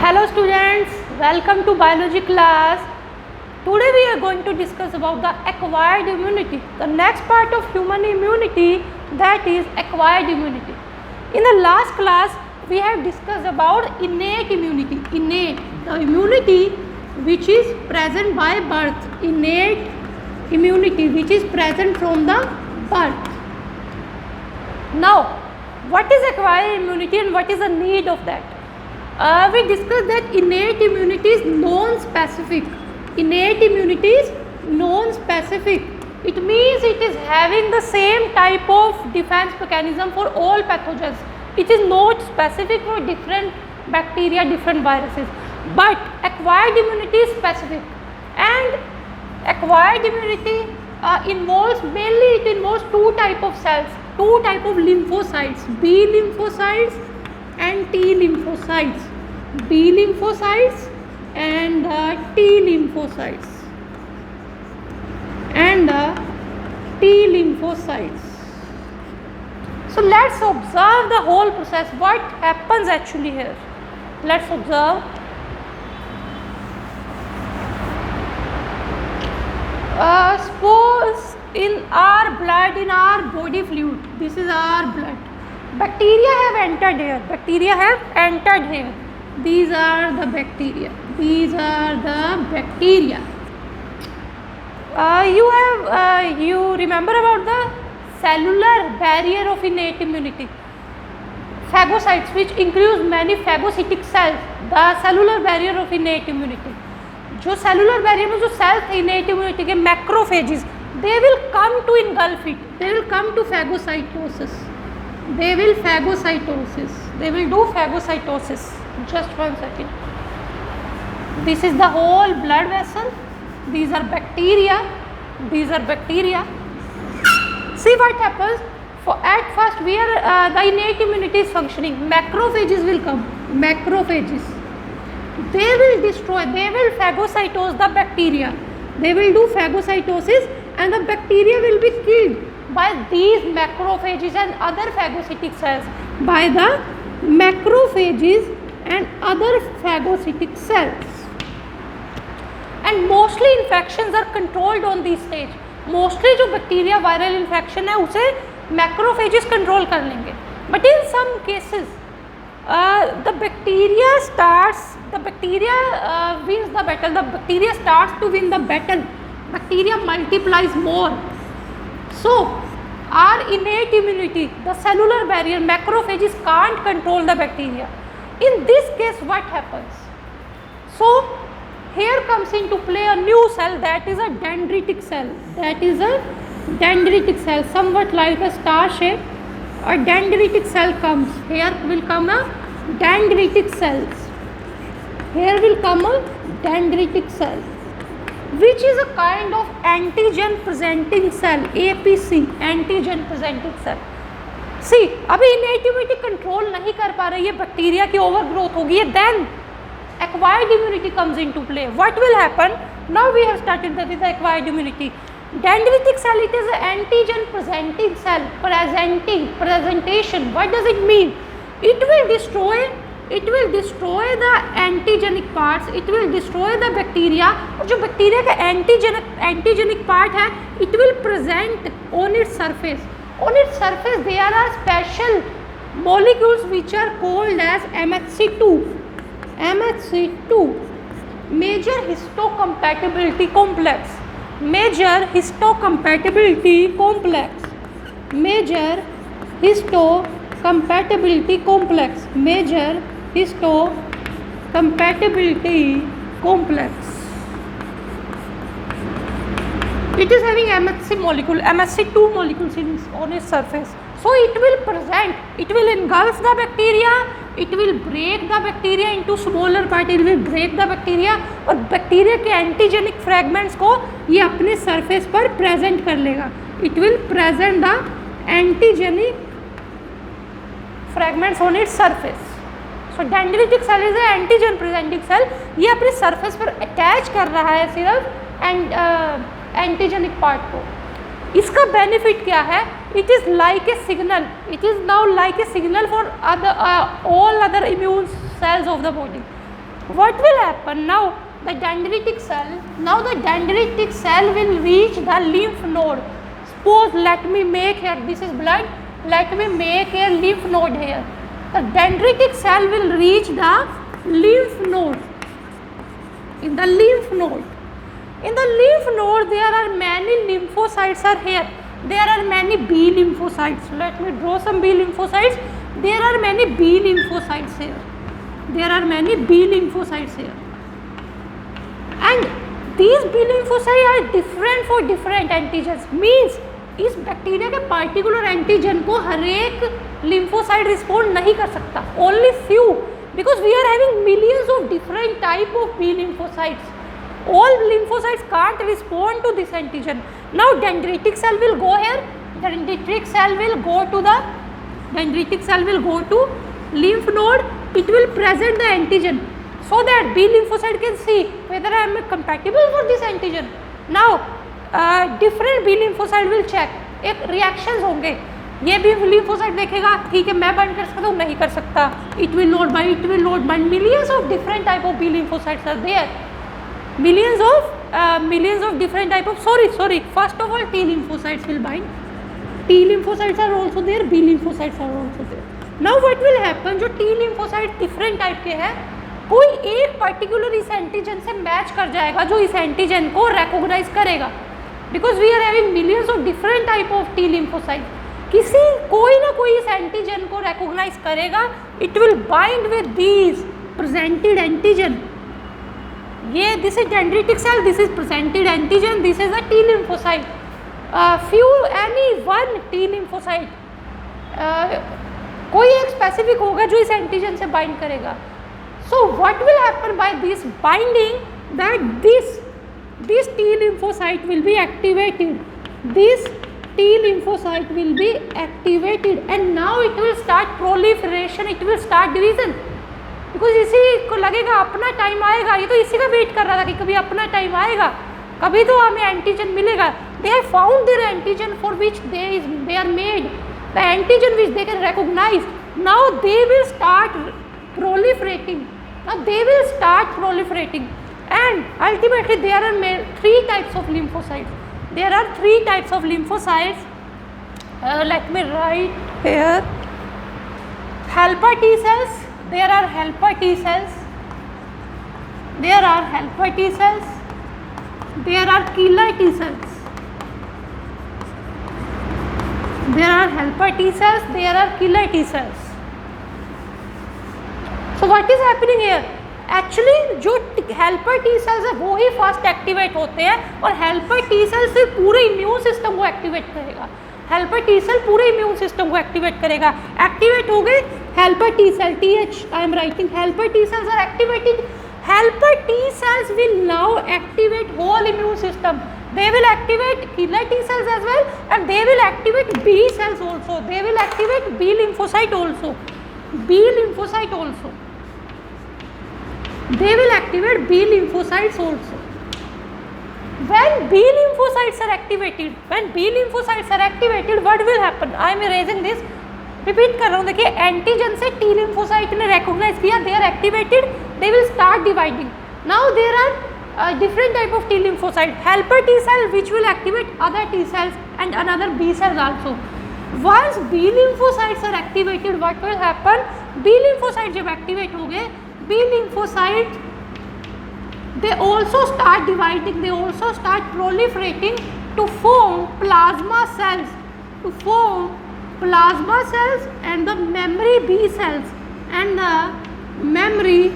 Hello students, welcome to biology class. Today we are going to discuss about the acquired immunity, the next part of human immunity, that is acquired immunity. In the last class we have discussed about innate immunity. Innate, the immunity which is present by birth. Innate immunity which is present from the birth. Now what is acquired immunity and what is the need of that? We discussed that innate immunity is non-specific. Innate immunity is non-specific. It means it is having the same type of defense mechanism for all pathogens. It is not specific for different bacteria, different viruses. But acquired immunity is specific. And acquired immunity involves two type of cells, two type of lymphocytes, B lymphocytes and T lymphocytes, B lymphocytes and T lymphocytes and T lymphocytes. So let's observe the whole process, what happens actually here. Let's observe. Suppose in our blood, in our body fluid, this is our blood. Bacteria have entered here. Bacteria have entered here. These are the bacteria. These are the bacteria. You remember about the cellular barrier of innate immunity. Phagocytes, which includes many phagocytic cells. The cellular barrier of innate immunity. जो cellular barrier में जो cells थे innate immunity के macrophages, they will come to engulf it. They will come to phagocytosis. They will do phagocytosis. Just one second. This is the whole blood vessel. These are bacteria. See what happens. At first where the innate immunity is functioning, macrophages will come. Macrophages, they will destroy, they will phagocytose the bacteria. They will do phagocytosis and the bacteria will be killed by these macrophages and other phagocytic cells, by the macrophages and other phagocytic cells. And mostly infections are controlled on this stage. Mostly जो bacteria viral infection है उसे macrophages control कर लेंगे. But in some cases the bacteria wins the battle. The bacteria starts to win the battle. Bacteria multiplies more. So our innate immunity, the cellular barrier, macrophages can't control the bacteria. In this case what happens? So here comes into play a new cell, that is a dendritic cell. That is a dendritic cell, somewhat like a star shape. A dendritic cell comes. Here will come a dendritic cells. Here will come a dendritic cell, which is a kind of antigen presenting cell, APC, antigen presenting cell. See, अभी innate immunity control नहीं कर पा रही है, bacteria की overgrowth होगी है, then acquired immunity comes into play. What will happen? Now we have started with the acquired immunity. Dendritic cell, it is an antigen presenting cell, presentation. What does it mean? It will destroy the antigenic parts, it will destroy the bacteria. और जो bacteria का antigenic part है, it will present on its surface. On its surface there are special molecules which are called as MHC2. MHC2, major histocompatibility complex. Major histocompatibility complex. Major histocompatibility complex. Major histocompatibility complex. It is having MHC molecule, MHC2 molecules on its surface. So it will present, it will engulf the bacteria, it will break the bacteria into smaller part, it will break the bacteria और bacteria के antigenic fragments को ये अपने surface पर present कर लेगा. It will present the antigenic fragments on its surface. So dendritic cell is an antigen presenting cell. ये अपने surface पर attach कर रहा है सिर्फ antigenic part को. इसका benefit क्या है? It is like a signal. It is now like a signal for all other immune cells of the body. what will happen now? The dendritic cell will reach the lymph node. Suppose let me make here, this is blood, let me make a lymph node here. The dendritic cell will reach the lymph node. In the lymph node there are many lymphocytes are here. There are many B lymphocytes. Let me draw some B lymphocytes. There are many B lymphocytes here. And these B lymphocytes are different for different antigens. Means इस bacteria के particular antigen को हर एक lymphocyte respond नहीं कर सकता. Only few, because we are having millions of different type of B lymphocytes. All lymphocytes can't respond to this antigen. Now dendritic cell will go here. Dendritic cell will go to lymph node. It will present the antigen so that B lymphocyte can see whether I am compatible for this antigen. Now different B lymphocyte will check. एक reactions होंगे. ये भी lymphocyte देखेगा, ठीक है मैं bind कर सकता हूँ, नहीं कर सकता. It will not bind. Millions of different type of B lymphocytes are there. Millions of different type of first of all T lymphocytes will bind. T lymphocytes are also there, B lymphocytes are also there. Now what will happen, जो T lymphocyte different type के हैं, कोई एक particular इस antigen से match कर जाएगा जो इस एंटीजन को रिकॉग्नाइज करेगा. Because we are having millions of different type of T lymphocyte. कोई ना कोई इस एंटीजन को रिकॉग्नाइज करेगा. It will bind with these presented antigen. ये this is dendritic cell, this is presented antigen, this is a T lymphocyte. Any one T lymphocyte, कोई एक specific होगा जो इस एंटीजन से बाइंड करेगा. So what will happen by this binding, that this T lymphocyte will be activated. This T lymphocyte will be activated and now it will start proliferation, it will start division. Because इसी को लगेगा अपना time आएगा. ये तो इसी का wait कर रहा था कि कभी अपना टाइम आएगा, कभी तो हमें एंटीजन मिलेगा. They have found their antigen for which they are made the antigen which they can recognise. Now they will start proliferating. And ultimately there are three types of lymphocytes. Let me write here. Helper T cells. There are helper T cells. There are killer T cells. There are helper T cells. There are killer T cells. So what is happening here? Actually जो helper T cells है वो ही fast activate होते हैं और helper T cell से पूरे immune system को activate करेगा. एक्टिवेट हो गए helper T cell, TH I am writing. Helper T cells are activated. Helper T cells will now activate whole immune system. They will activate killer T cells as well and they will activate B cells also. They will activate B lymphocyte also. They will activate B lymphocytes also. When B lymphocytes are activated, what will happen? I am erasing this. Repeat कर रहा हूँ. देखिए antigen से T lymphocyte ने recognize किया, they are activated, they will start dividing. Now there are different type of T lymphocyte. Helper T cell which will activate other T cells and another B cells also. Once B lymphocytes are activated, what will happen? B lymphocyte जब activate हो गए, B lymphocytes they also start dividing, they also start proliferating to form plasma cells, and the memory B cells and the memory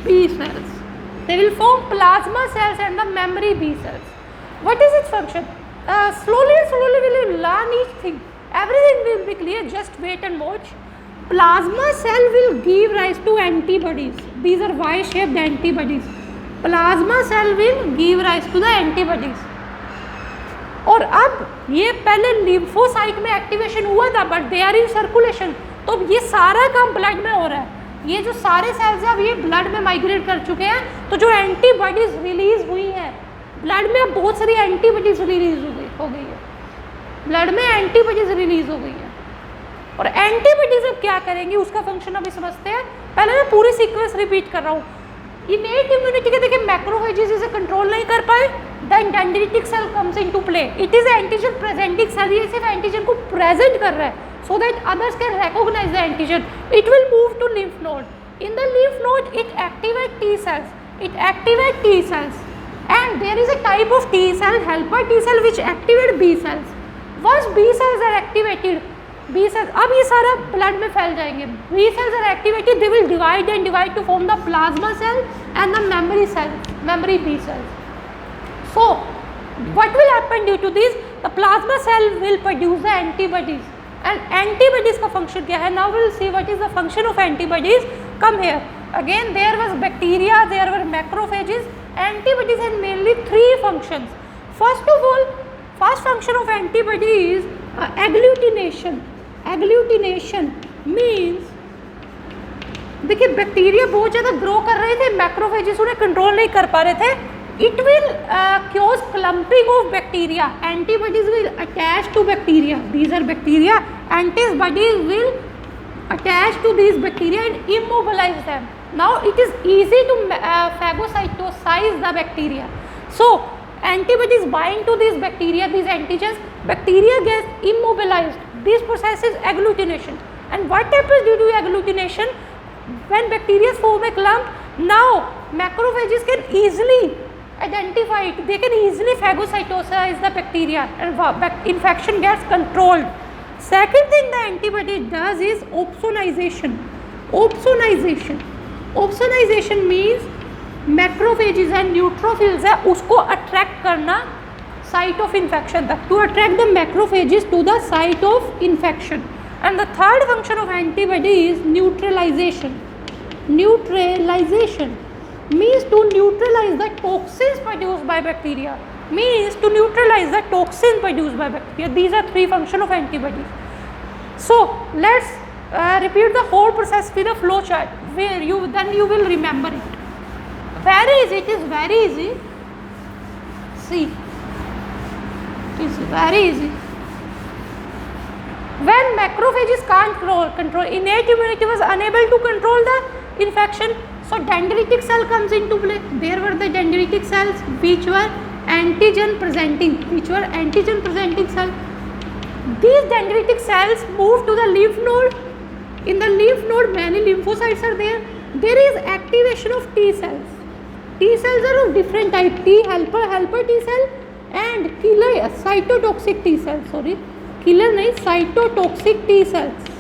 B cells. They will form plasma cells and the memory B cells. What is its function? Slowly we will learn each thing. Everything will be clear. Just wait and watch. Plasma cell will give rise to antibodies. These are Y-shaped antibodies. Plasma cell will give rise to the antibodies. और अब ये पहले lymphocyte में activation हुआ था but they are in circulation. तो ये सारा काम ब्लड में हो रहा है. ये जो सारे सेल्स हैं अब ये ब्लड में माइग्रेट कर चुके हैं. तो जो एंटीबॉडीज रिलीज हुई हैं ब्लड में, अब बहुत सारी एंटीबॉडीज रिलीज हो गई है. ब्लड में एंटीबॉडीज रिलीज हो गई है. और एंटीबॉडीज अब क्या करेंगी, उसका फंक्शन अभी समझते हैं। पहले मैं पूरी सीक्वेंस रिपीट कर रहा हूँ। इनेट इम्यूनिटी के देखिए मैक्रोफेजेस इसे कंट्रोल नहीं कर पाए, then dendritic cell comes into play. It is antigen presenting cell, ये सिर्फ एंटीजन को प्रेजेंट कर रहा है so that others can recognize the antigen. It will move to lymph node. In the lymph node, it activates T cells. It activates T cells, and there is a type of T cell, helper T cell, which activate B cells. Once B cells are activated, B cells, अब ये सारा blood में फैल जाएंगे. B cells are activated, they will divide and divide to form the plasma cell and the memory cell, memory B cells. So, what will happen due to this? The plasma cell will produce the antibodies. And antibodies का function क्या है? Now we will see what is the function of antibodies. Come here. Again, there was bacteria, there were macrophages. Antibodies have mainly three functions. First of all, first function of antibody is agglutination. Agglutination means, देखिए bacteria बहुत ज़्यादा grow कर रहे थे, macrophages उन्हें control नहीं कर पा रहे थे. It will cause clumping of bacteria. Antibodies will attach to bacteria. These are bacteria. Antibodies will attach to these bacteria and immobilize them. Now it is easy to phagocytosize the bacteria. So antibodies bind to these bacteria, these antigens. Bacteria gets immobilized. This process is agglutination. And what happens due to agglutination? When bacteria form a clump, now macrophages can easily identify it. They can easily phagocytosize the bacteria and infection gets controlled. Second thing the antibody does is opsonization. Opsonization. Opsonization means macrophages and neutrophils है उसको attract करना site of infection तक, to attract the macrophages to the site of infection. And the third function of antibody is neutralization. Neutralization means to neutralize the toxins produced by bacteria. Means to neutralize the toxin produced by bacteria. These are three functions of antibodies. So let's repeat the whole process with a flow chart, where you will remember it. Very easy. It is very easy. See, it is very easy. When macrophages can't control, innate immunity was unable to control the infection. So dendritic cell comes into play. There were the dendritic cells which were antigen presenting, cell. These dendritic cells move to the lymph node. In the lymph node, many lymphocytes are there. There is activation of T cells. T cells are of different type. T helper T cell and killer cytotoxic T cell. Sorry, killer नहीं, cytotoxic T cells.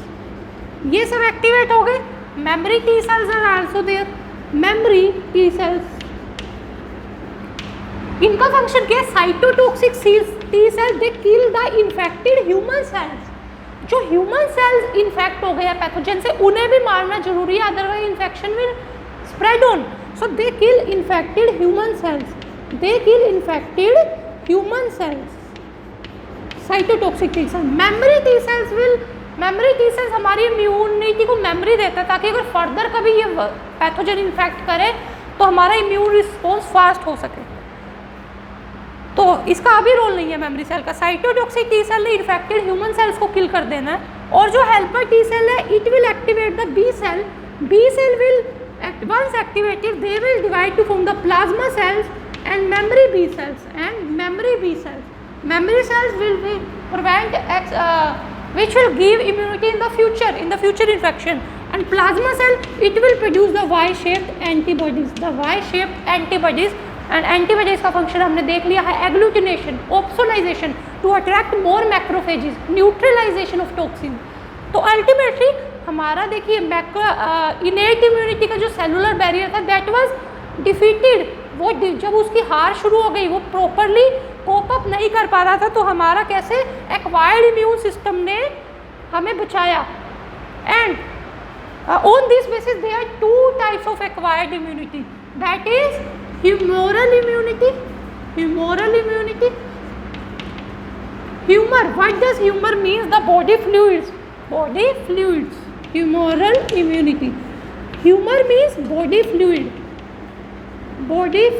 ये सब activate हो गए. Memory T cells are also there. Memory T cells. इनका function क्या है? Cytotoxic T cells they kill the infected human cells. जो human cells infect हो गया पैथोजन से, उन्हें भी मारना जरूरी है, otherwise infection will spread on. So they kill infected human cells. They kill infected human cells. Cytotoxic T cells. Memory T cells हमारी इम्यूनिटी को मेमोरी देता है, ताकि अगर फर्दर कभी ये पैथोजन इन्फेक्ट करे तो हमारा इम्यून रिस्पॉन्स फास्ट हो सके. तो इसका अभी रोल नहीं है मेमोरी सेल का. साइटोटॉक्सिक T cell ने इन्फेक्टेड ह्यूमन सेल्स को किल कर देना है. और जो हेल्पर T cell है, it will activate the B cell. B cell will once activated, they will divide to form the plasma cells and memory B cells. Memory cells will be prevent which will give immunity in the future infection. And plasma cell, it will produce the Y-shaped antibodies. And antibodies का function हमने देख लिया है. Agglutination, opsonisation to attract more macrophages, neutralisation of toxin. तो ultimately हमारा देखिए innate immunity का जो सेलुलर बैरियर था, दैट वाज डिफीटेड. वो जब उसकी हार शुरू हो गई, वो प्रॉपरली कोप अप नहीं कर पा रहा था, तो हमारा कैसे एक्वायर्ड इम्यून सिस्टम ने हमें बचाया. And on this basis there are two types of acquired immunity, that is humoral immunity. Humor, what does humor means? The body fluids. Humoral immunity. Humor means body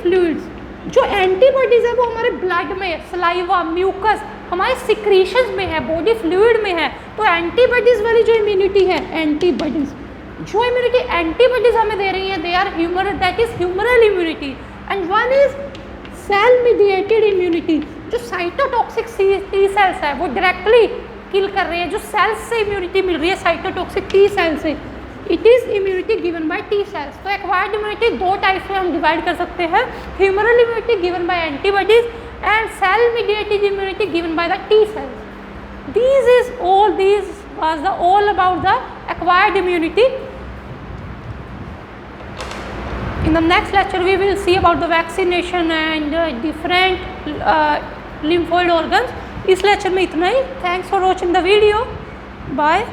fluids. जो antibodies है वो हमारे blood में, saliva, mucus, हमारे secretions में है, body fluid में है। तो एंटीबॉडीज़ वाली जो इम्यूनिटी है, एंटीबॉडीज़ जो इम्यूनिटी एंटीबॉडीज़ हमें दे रही हैं, they are humoral, that is humoral immunity. And one is cell mediated immunity, जो साइटोटॉक्सिक टी सेल्स है वो डायरेक्टली किल कर रहे हैं, जो सेल्स से इम्यूनिटी मिल रही है साइटोटॉक्सिक टी सेल से, it is immunity given by T cells. तो एक्वायर्ड इम्यूनिटी दो टाइप्स में हम डिवाइड कर सकते हैं, humoral immunity given by antibodies and cell mediated immunity given by the T cells. These was the all about the acquired immunity. In the next lecture we will see about the vaccination and different lymphoid organs. इस lecture में इतना ही। Thanks for watching the video, bye.